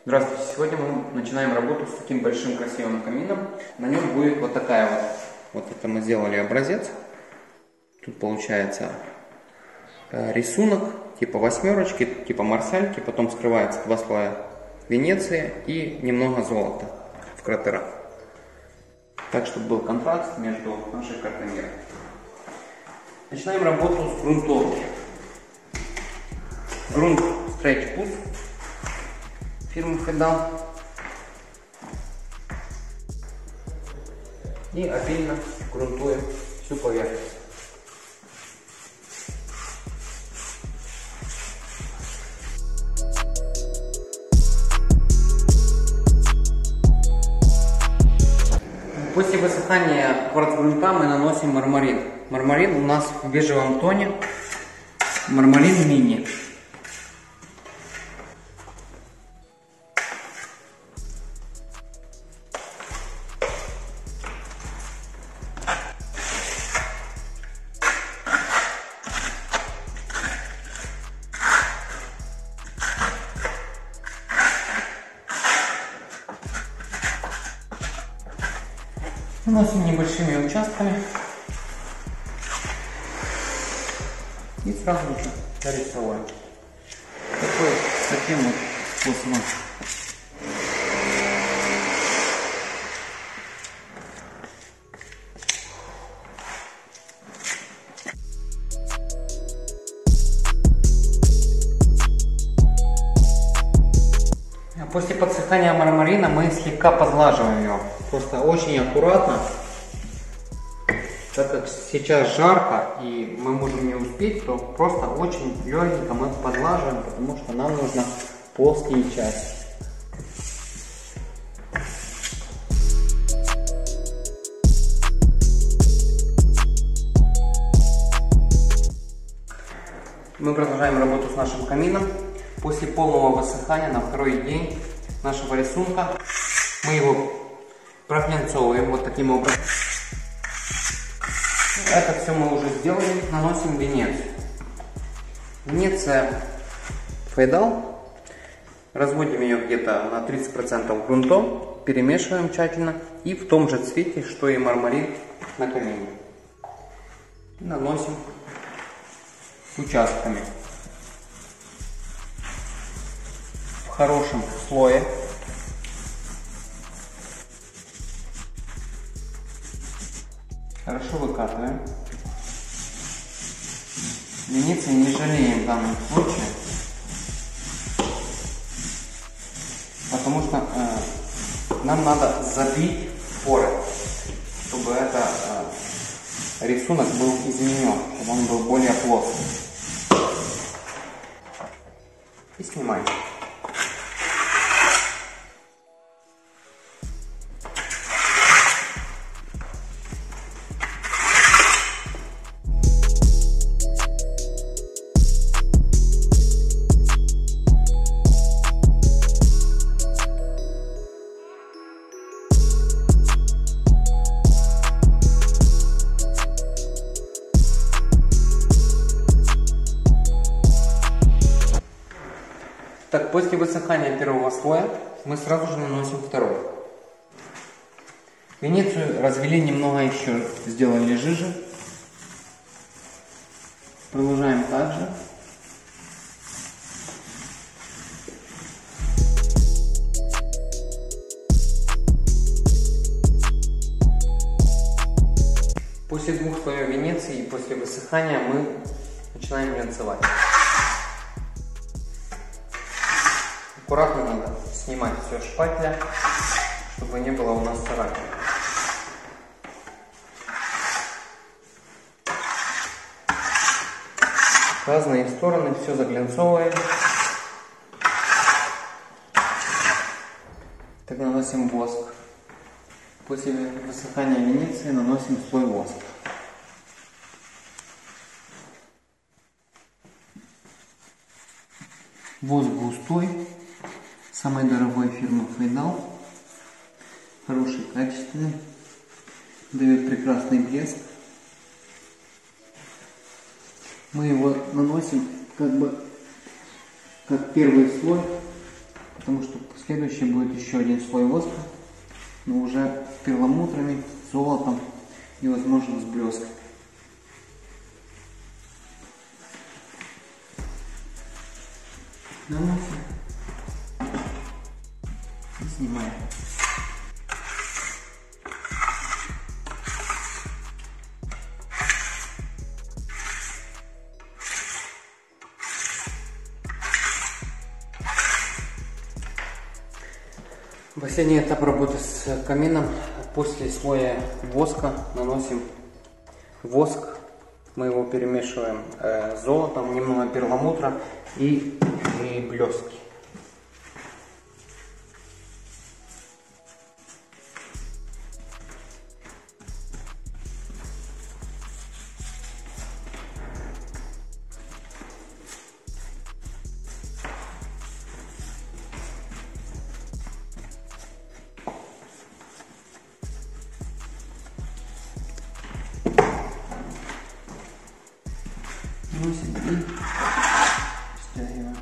Здравствуйте! Сегодня мы начинаем работу с таким большим красивым камином. На нем будет вот такая вот это мы сделали образец. Тут получается рисунок типа восьмерочки, типа марсальки, потом скрывается 2 слоя Венеции и немного золота в кратерах. Так, чтобы был контраст между нашей картой мира. Начинаем работу с грунтовки. Грунт Stretch Puff фирмы Фейдал. И обильно грунтуем всю поверхность. После высыхания кварцгрунта мы наносим мармарин. Мармарин у нас в бежевом тоне. Мармарин мини. Наносим небольшими участками и сразу же дорисовываем. Таким вот способом. После подсыхания мармарина мы слегка подлаживаем его. Просто очень аккуратно. Так как сейчас жарко и мы можем не успеть, то просто очень легенько мы подлаживаем, потому что нам нужно плоские части. Мы продолжаем работу с нашим камином. После полного высыхания на второй день нашего рисунка мы его проглянцовываем вот таким образом. Это все мы уже сделали. Наносим Венецию. Венеция Фейдал. Разводим ее где-то на 30% грунтом. Перемешиваем тщательно. И в том же цвете, что и мармарин на камине. Наносим участками. В хорошем слое. Хорошо выкатываем. Венеции не жалеем в данном случае, потому что нам надо забить поры, чтобы это рисунок был изменен, чтобы он был более плоский. И снимаем. Так, после высыхания первого слоя мы сразу же наносим второй. Венецию развели немного еще, сделали жиже. Продолжаем также. После 2 слоев Венеции и после высыхания мы начинаем глянцевать. Аккуратно надо снимать все шпателя, чтобы не было у нас царапин. Разные стороны все заглянцовываем. Так наносим воск. После высыхания Венеции наносим слой воска. Воск густой. Самой дорогой фирмы Фейдал. Хороший, качественный. Дает прекрасный блеск. Мы его наносим как первый слой потому что следующий будет еще один слой воска, но уже перламутрами, золотом и, возможно, с блеском. Наносим и снимаем. Последний этап работы с камином. После слоя воска наносим воск. Мы его перемешиваем с золотом, немного перламутра и блески. Наносим и стягиваем.